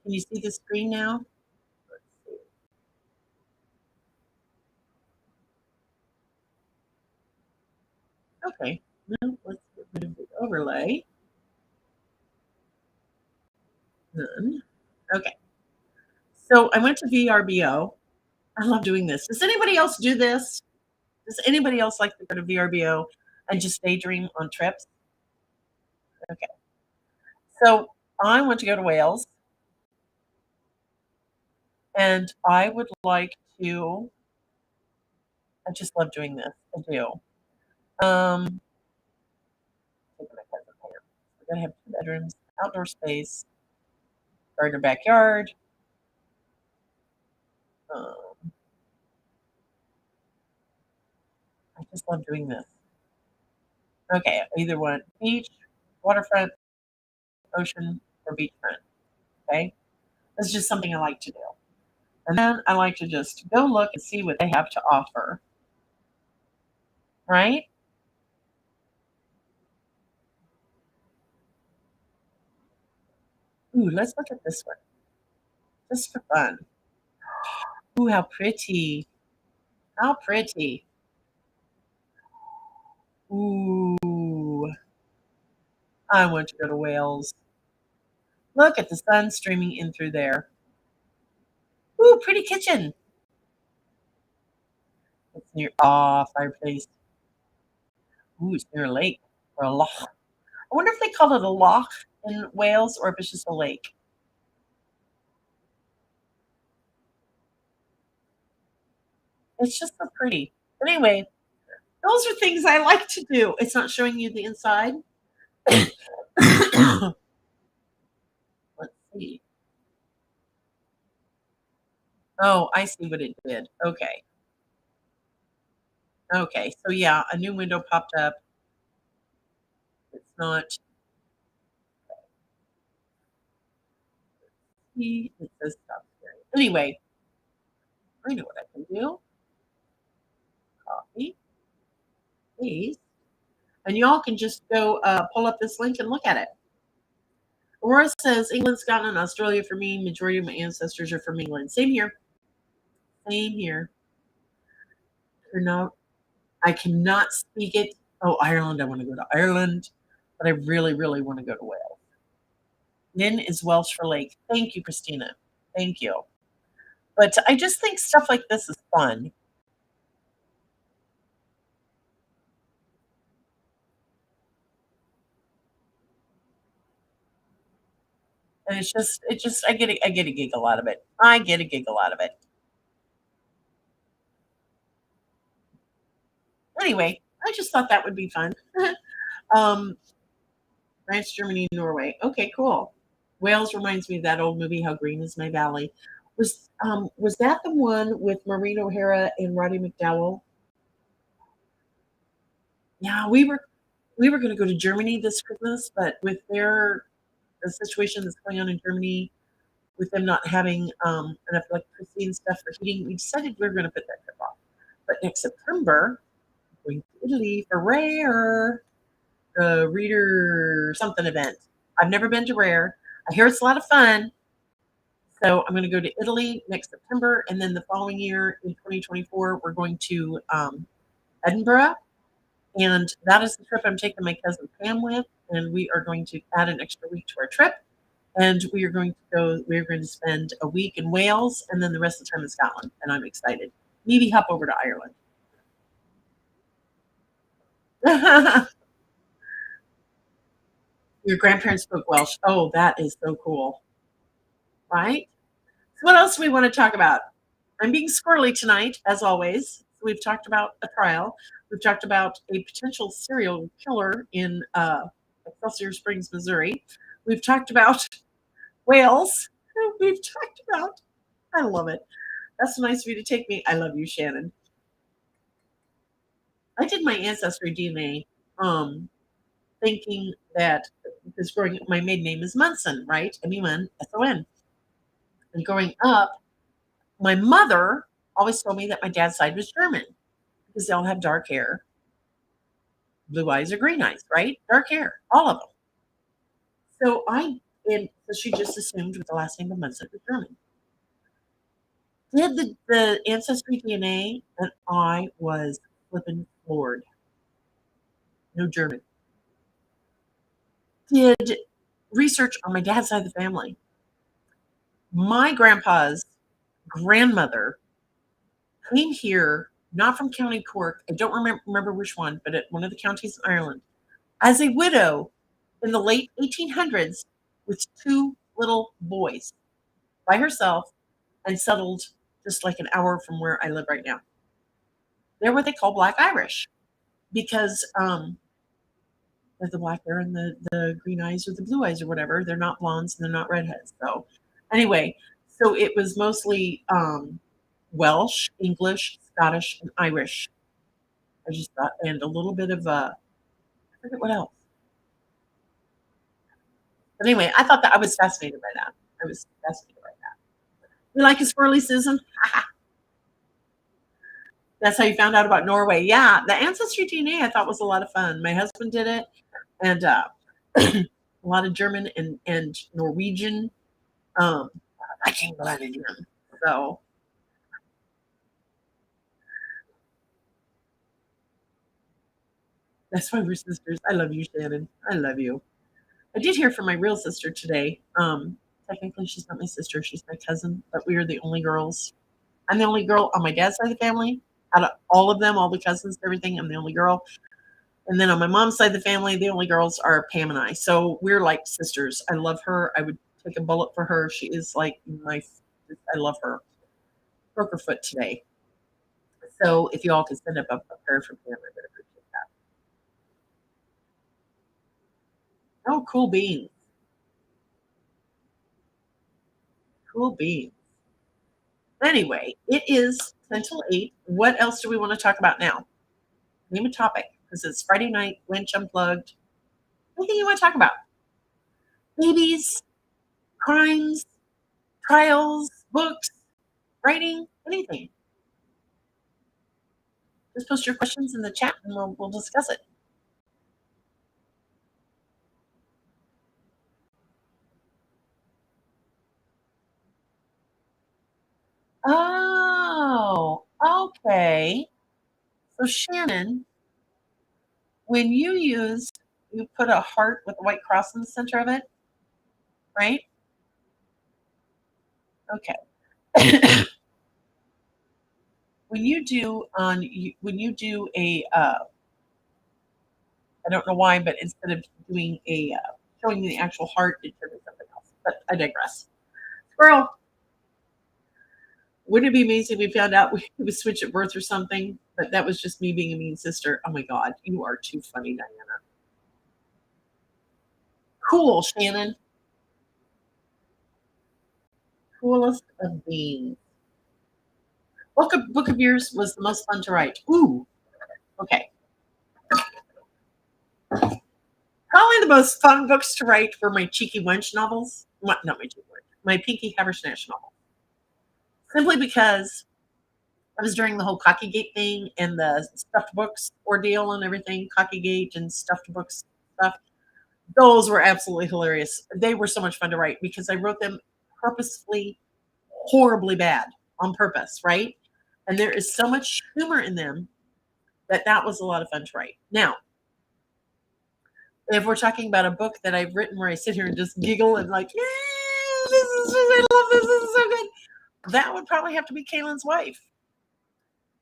Can you see the screen now? Let's see. Okay, now let's get rid of the overlay. None. Okay. So I went to VRBO. I love doing this. Does anybody else do this? Does anybody else like to go to VRBO and just daydream on trips? Okay. So I want to go to Wales. And I would like to, I just love doing this. I do. Taking my cousin's hand. We're going to have 2 bedrooms, outdoor space, garden or backyard. I just love doing this. Okay, I either want beach, waterfront, ocean, or beachfront. Okay, that's just something I like to do. And then I like to just go look and see what they have to offer. Right? Ooh, let's look at this one. Just for fun. Ooh, how pretty. How pretty. Ooh. I want to go to Wales. Look at the sun streaming in through there. Ooh, pretty kitchen. It's near, fireplace. Ooh, it's near a lake or a loch. I wonder if they call it a loch in Wales or if it's just a lake. It's just so pretty. But anyway, those are things I like to do. It's not showing you the inside. Let's see. Oh, I see what it did. Okay. Okay, so yeah, a new window popped up. It's not. It says stop sharing. Anyway, I know what I can do. Copy, paste, and y'all can just go pull up this link and look at it. Aurora says England, Scotland, Australia for me. Majority of my ancestors are from England. Same here. Same here. No, I cannot speak it. Oh, Ireland. I want to go to Ireland, but I really, really want to go to Wales. Lynn is Welsh for lake. Thank you, Christina. Thank you. But I just think stuff like this is fun. And I get a giggle out of it. I get a giggle out of it. Anyway, I just thought that would be fun. France, Germany, Norway. Okay, cool. Wales reminds me of that old movie, How Green Is My Valley. Was that the one with Maureen O'Hara and Roddy McDowell? Yeah, we were going to go to Germany this Christmas, but with the situation that's going on in Germany, with them not having enough electricity and stuff for heating, we decided we were going to put that trip off. But next September, we're going to Italy for Rare, the reader something event. I've never been to Rare. I hear it's a lot of fun. So I'm going to go to Italy next September, and then the following year in 2024, we're going to Edinburgh, and that is the trip I'm taking my cousin Pam with. and we are going to add an extra week to our trip. And we are going to spend a week in Wales and then the rest of the time in Scotland. And I'm excited. Maybe hop over to Ireland. Your grandparents spoke Welsh. Oh, that is so cool. Right? So what else do we want to talk about? I'm being squirrely tonight, as always. We've talked about a trial. We've talked about a potential serial killer in Excelsior Springs, Missouri. We've talked about Wales. We've talked about, I love it. That's so nice of you to take me. I love you, Shannon. I did my ancestry DNA thinking that, because growing up, my maiden name is Munson, right? M-U-N-S-O-N. And growing up, my mother always told me that my dad's side was German because they all have dark hair, blue eyes or green eyes, right? Dark hair, all of them. So she just assumed with the last name of Munson was German. Did the ancestry DNA, and I was flipping floored. No German. Did research on my dad's side of the family. My grandpa's grandmother came here, not from County Cork. I don't remember which one, but at one of the counties in Ireland, as a widow in the late 1800s with two little boys by herself and settled just like an hour from where I live right now. They're what they call Black Irish because the black hair and the green eyes or the blue eyes or whatever. They're not blondes and they're not redheads. So anyway, so it was mostly Welsh, English, Scottish, and Irish. I just thought, and a little bit of I forget what else. But anyway, I thought that I was fascinated by that. I was fascinated by that. You like a swirly, Susan? That's how you found out about Norway. Yeah, the ancestry DNA I thought was a lot of fun. My husband did it, and a lot of German and Norwegian. Viking blood in him. So that's why we're sisters. I love you, Shannon. I love you. I did hear from my real sister today. Technically, she's not my sister. She's my cousin, but we are the only girls. I'm the only girl on my dad's side of the family. Out of all of them, all the cousins, everything, I'm the only girl. And then on my mom's side of the family, the only girls are Pam and I. So we're like sisters. I love her. I would take a bullet for her. She is like I love her. Broke her foot today. So if you all could send up a prayer for Pam, I would appreciate that. Oh, cool beans. Cool beans. Anyway, it is 10 till 8. What else do we want to talk about now? Name a topic, because it's Friday night, Wench Unplugged. Anything you want to talk about? Babies, crimes, trials, books, writing, anything. Just post your questions in the chat and we'll discuss it. Oh, okay. So Shannon, when you put a heart with a white cross in the center of it, right? Okay. when you do a I don't know why, but instead of doing a showing you the actual heart, it shows something else. But I digress. Squirrel. Wouldn't it be amazing if we found out we would switch at birth or something? But that was just me being a mean sister. Oh my God, you are too funny, Diana. Cool, Shannon. Coolest of beans. What book of yours was the most fun to write? Ooh, okay. Probably the most fun books to write were my Cheeky Wench novels. Not my Cheeky Wench, my Pinky Habersnash novel. Simply because I was during the whole Cockygate thing and the stuffed books ordeal and everything, Cockygate and stuffed books stuff. Those were absolutely hilarious. They were so much fun to write because I wrote them purposefully horribly bad on purpose, right? And there is so much humor in them that was a lot of fun to write. Now, if we're talking about a book that I've written where I sit here and just giggle and like, yeah, I love this is so good. That would probably have to be Kaylin's wife.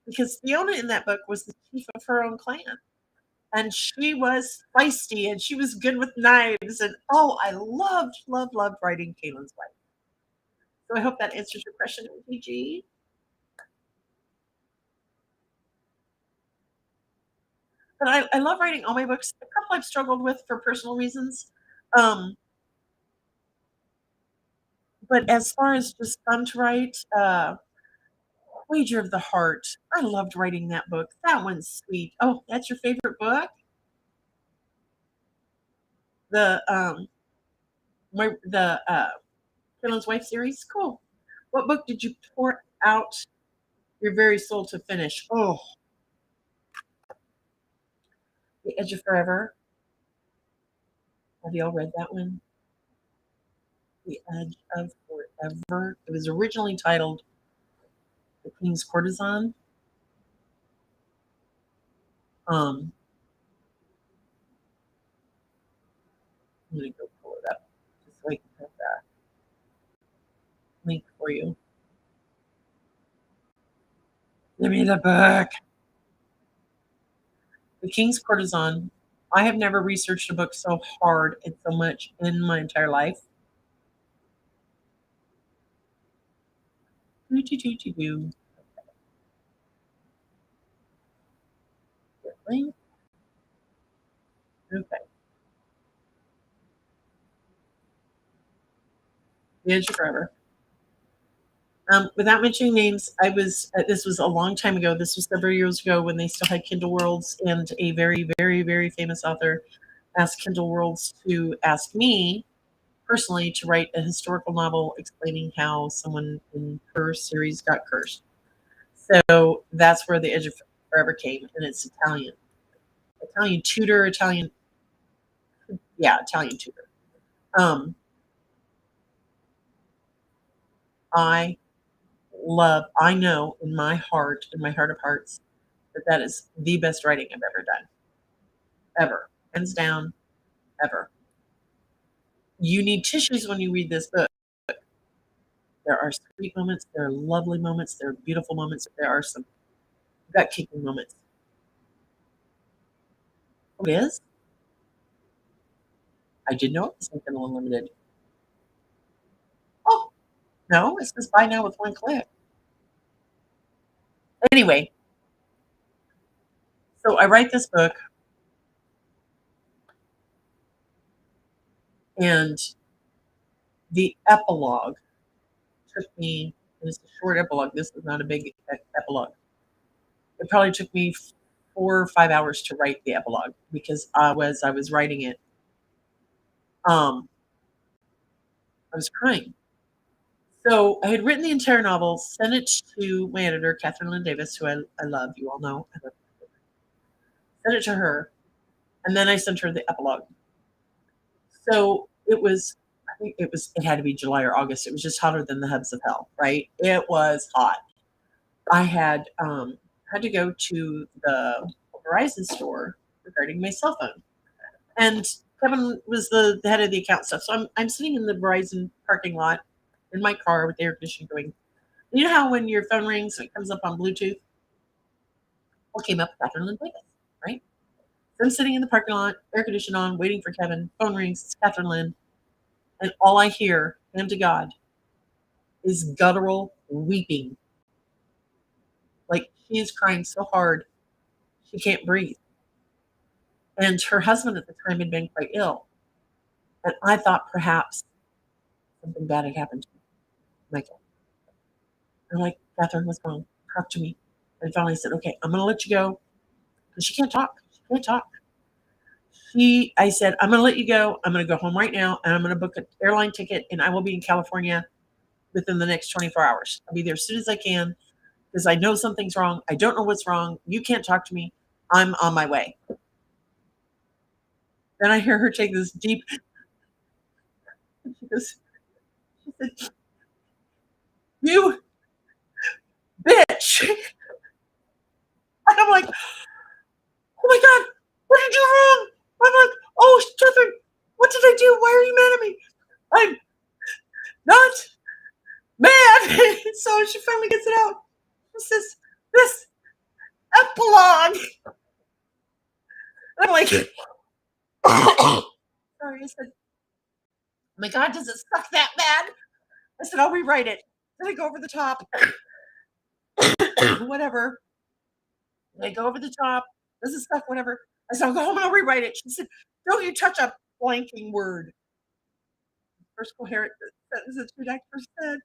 Because Fiona in that book was the chief of her own clan. And she was feisty and she was good with knives. And I loved writing Kaylin's wife. So I hope that answers your question, MTG. But I love writing all my books. A couple I've struggled with for personal reasons. But as far as just fun to write, Wager of the Heart. I loved writing that book. That one's sweet. Oh, that's your favorite book? The Kaylin's Wife series? Cool. What book did you pour out your very soul to finish? Oh, The Edge of Forever. Have you all read that one? The Edge of Forever. It was originally titled The King's Courtesan. I'm gonna go pull it up just so I can have that link for you. Give me the book. The King's Courtesan. I have never researched a book so hard and so much in my entire life. Do. Link. Okay. The Edge of Forever. Without mentioning names, I was this was a long time ago. This was several years ago when they still had Kindle Worlds, and a very, very, very famous author asked Kindle Worlds to ask me personally to write a historical novel explaining how someone in her series got cursed. So that's where The Edge of Forever came, and it's Italian. Italian tutor, Italian tutor. I know in my heart of hearts, that is the best writing I've ever done. Ever. Hands down, ever. You need tissues when you read this book. There are sweet moments, there are lovely moments, there are beautiful moments, there are some gut-kicking moments. It is? I didn't know it was Kindle Unlimited. Oh, no, it says buy now with one click. Anyway, so I write this book, and the epilogue took me, and it's a short epilogue, this is not a big epilogue. It probably took me 4 or 5 hours to write the epilogue because I was writing it, I was crying. So I had written the entire novel, sent it to my editor, Catherine Lynn Davis, who I love. You all know. I love her. Sent it to her, and then I sent her the epilogue. So it had to be July or August. It was just hotter than the hubs of hell, right? It was hot. I had to go to the Verizon store regarding my cell phone, and Kevin was the head of the account stuff. So I'm sitting in the Verizon parking lot in my car with the air conditioning going. You know how when your phone rings, it comes up on Bluetooth? Well, came up Catherine Lynn Davis, right? So I'm sitting in the parking lot, air conditioning on, waiting for Kevin. Phone rings, it's Catherine Lynn. And all I hear, hand to God, is guttural weeping. Like she is crying so hard, she can't breathe. And her husband at the time had been quite ill. And I thought perhaps something bad had happened to Michael. I'm like, Catherine, what's wrong? Talk to me. And finally said, okay, I'm going to let you go. Because she can't talk. She can't talk. I said, I'm going to let you go. I'm going to go home right now. And I'm going to book an airline ticket. And I will be in California within the next 24 hours. I'll be there as soon as I can. Because I know something's wrong. I don't know what's wrong. You can't talk to me. I'm on my way. Then I hear her take this deep. She said, you bitch. And I'm like, oh my God, what did you do wrong? I'm like, oh, finally gets it out. She says, "This epilogue." And I'm like, sorry. I said, "Oh my God, does it suck that bad?" I said, "I'll rewrite it." Then I go over the top. Whatever. I go over the top. Does it suck? Whatever. I said, "I'll go home and I'll rewrite it." She said, "Don't you touch a blanking word." First coherent sentence that your doctor said.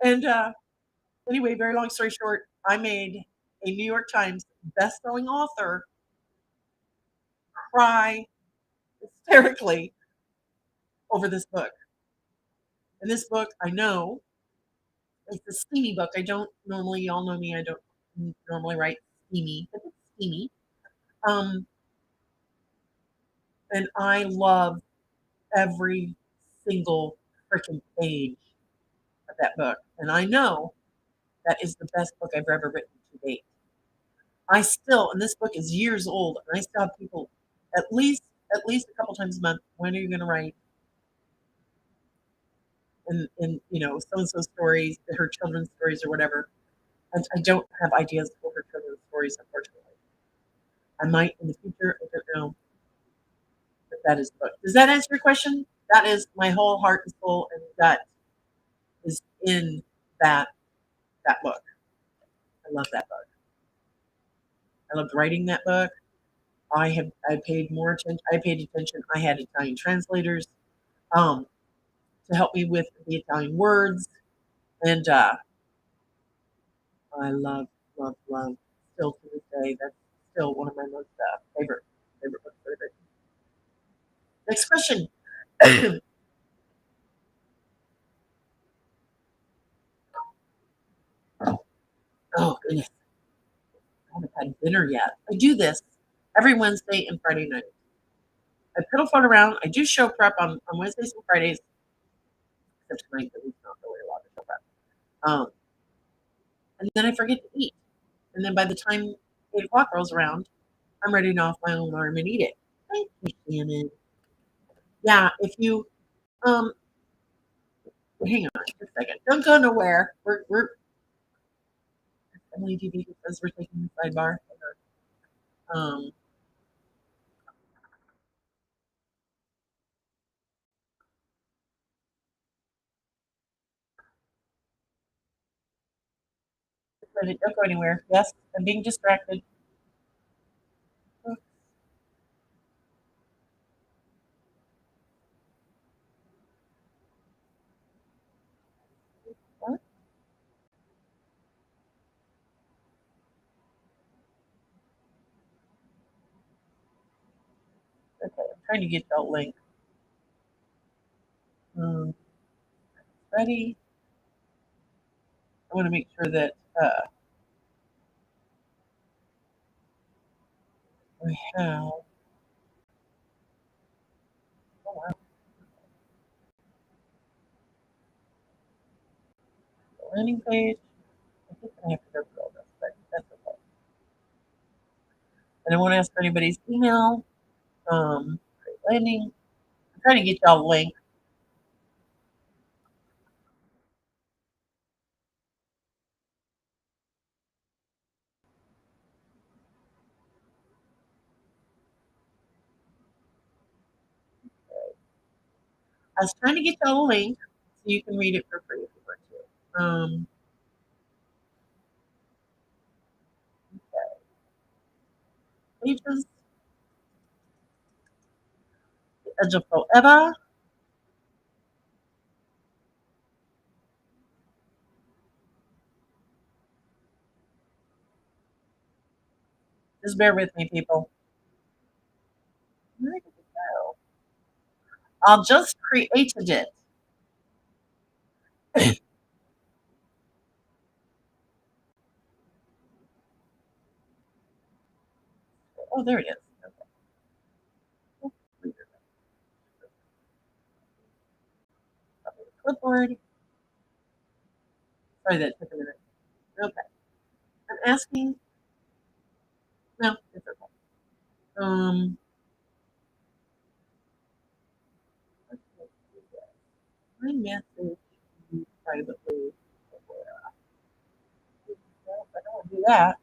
And anyway, very long story short, I made a New York Times best-selling author cry hysterically over this book. And this book, I know, it's a steamy book. I don't normally, y'all know me, I don't normally write steamy, but it's steamy. And I love every single freaking page of that book. And I know that is the best book I've ever written to date. I still, and this book is years old, and I still have people at least a couple times a month. When are you going to write? And so and so stories, her children's stories or whatever. And I don't have ideas for her children's stories, unfortunately. I might in the future. I don't know. But that is the book. Does that answer your question? That is my whole heart and soul and gut is in that book. I love that book. I loved writing that book. I paid more attention. I paid attention. I had Italian translators to help me with the Italian words, and I love, love, love. Still to this day, that's still one of my most favorite books that I've written. Next question. Oh goodness, I haven't had dinner yet. I do this every Wednesday and Friday night. I piddle fart around. I do show prep on Wednesdays and Fridays, except tonight that we've not really a lot of show prep. And then I forget to eat. And then by the time 8 o'clock rolls around, I'm ready to off my own arm and eat it. Thank you, Shannon. Yeah, if you hang on just a second. Don't go nowhere. We're Emily TV says we're taking the sidebar. Um don't go anywhere. Yes, I'm being distracted. What? Okay, I'm trying to get that link. Ready? I want to make sure that we have. Oh wow, the landing page. I think I have to go through all this, but that's okay. And I want to ask for anybody's email. Create landing. I'm trying to get y'all a link. I was trying to get y'all a link so you can read it for free if you want to. Pages. The Edge of Forever. Just bear with me, people. Where did it go? I'll just created it. Oh, there it is. Okay. Clipboard. Sorry, that took a minute. Okay. I'm asking. No, it's okay. Let's see. My message privately. I'll do that.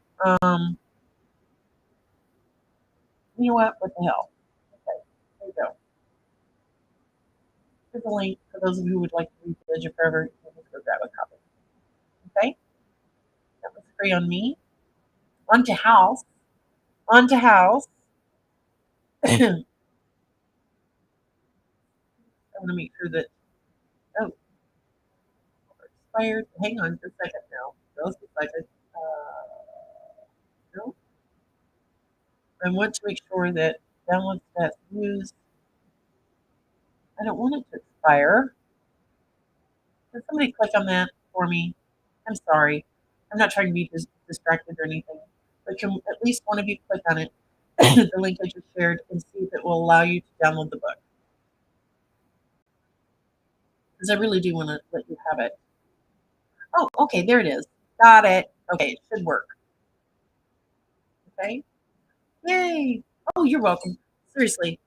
You know what the hell? Okay, there you go. Here's a link for those of you who would like to read The Edge of Forever. You can just go grab a copy. Okay, that was free on me. On to house. On to house. I want to make sure that. Oh, expired. Hang on just a second now. Just a second. No. I want to make sure that download stats used. I don't want it to expire. Can somebody click on that for me? I'm sorry. I'm not trying to be distracted or anything, but can at least one of you click on it, the link I just shared, and see if it will allow you to download the book. Because I really do want to let you have it. Oh, okay, there it is. Got it. Okay, it should work. Okay. Yay. Oh, you're welcome. Seriously,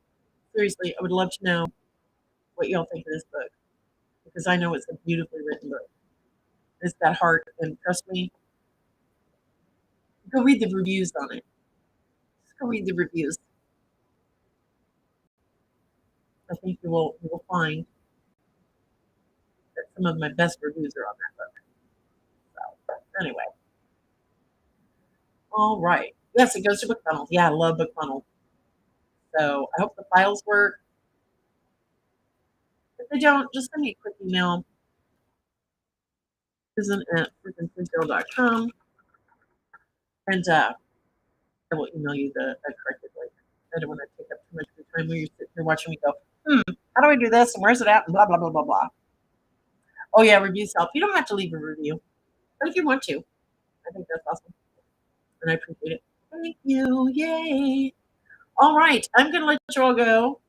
I would love to know what y'all think of this book, because I know it's a beautifully written book. It's got heart, and trust me, go read the reviews on it. Just go read the reviews. I think you will find that some of my best reviews are on that book. So anyway, all right. Yes, it goes to book funnels. Yeah, I love book funnels. So I hope the files work. If they don't, just send me a quick email. Susan@susanfinfield.com, and I will email you the corrected link. I don't want to take up too much of your time when you're sitting here watching me go, how do I do this? And where's it at? And blah, blah, blah, blah, blah. Oh, yeah, reviews help. You don't have to leave a review, but if you want to, I think that's awesome. And I appreciate it. Thank you. Yay. All right. I'm going to let you all go.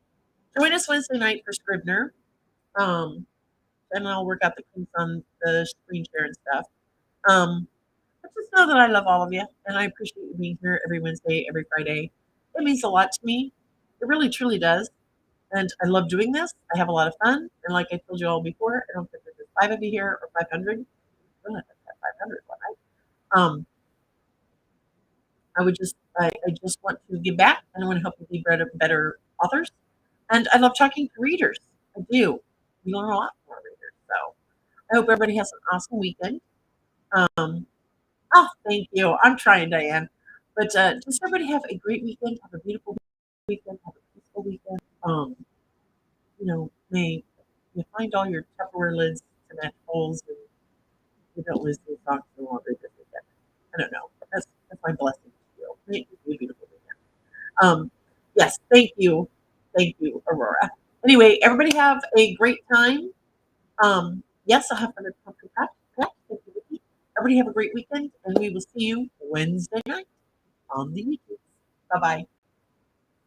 Join us Wednesday night for Scribner. And I'll work out the kinks on the screen share and stuff. But just know that I love all of you, and I appreciate you being here every Wednesday, every Friday. It means a lot to me. It really, truly does. And I love doing this. I have a lot of fun. And like I told you all before, I don't think there's just 5 of you here or 500. We're not 500 one night. I just want to give back, and I want to help you be better authors. And I love talking to readers. I do. We learn a lot from our readers. So I hope everybody has an awesome weekend. Oh, thank you. I'm trying, Diane. But just everybody have a great weekend. Have a beautiful weekend. Have a peaceful weekend. May you find all your Tupperware lids to match holes, and you don't lose your socks in laundry this weekend. I don't know. That's my blessing to you. Thank you for a beautiful weekend. Yes, thank you. Thank you, Aurora. Anyway, everybody have a great time. Yes, I'll have fun at Pumpkin Patch. Thank you, Vicky. Everybody have a great weekend, and we will see you Wednesday night on the YouTube. Bye-bye.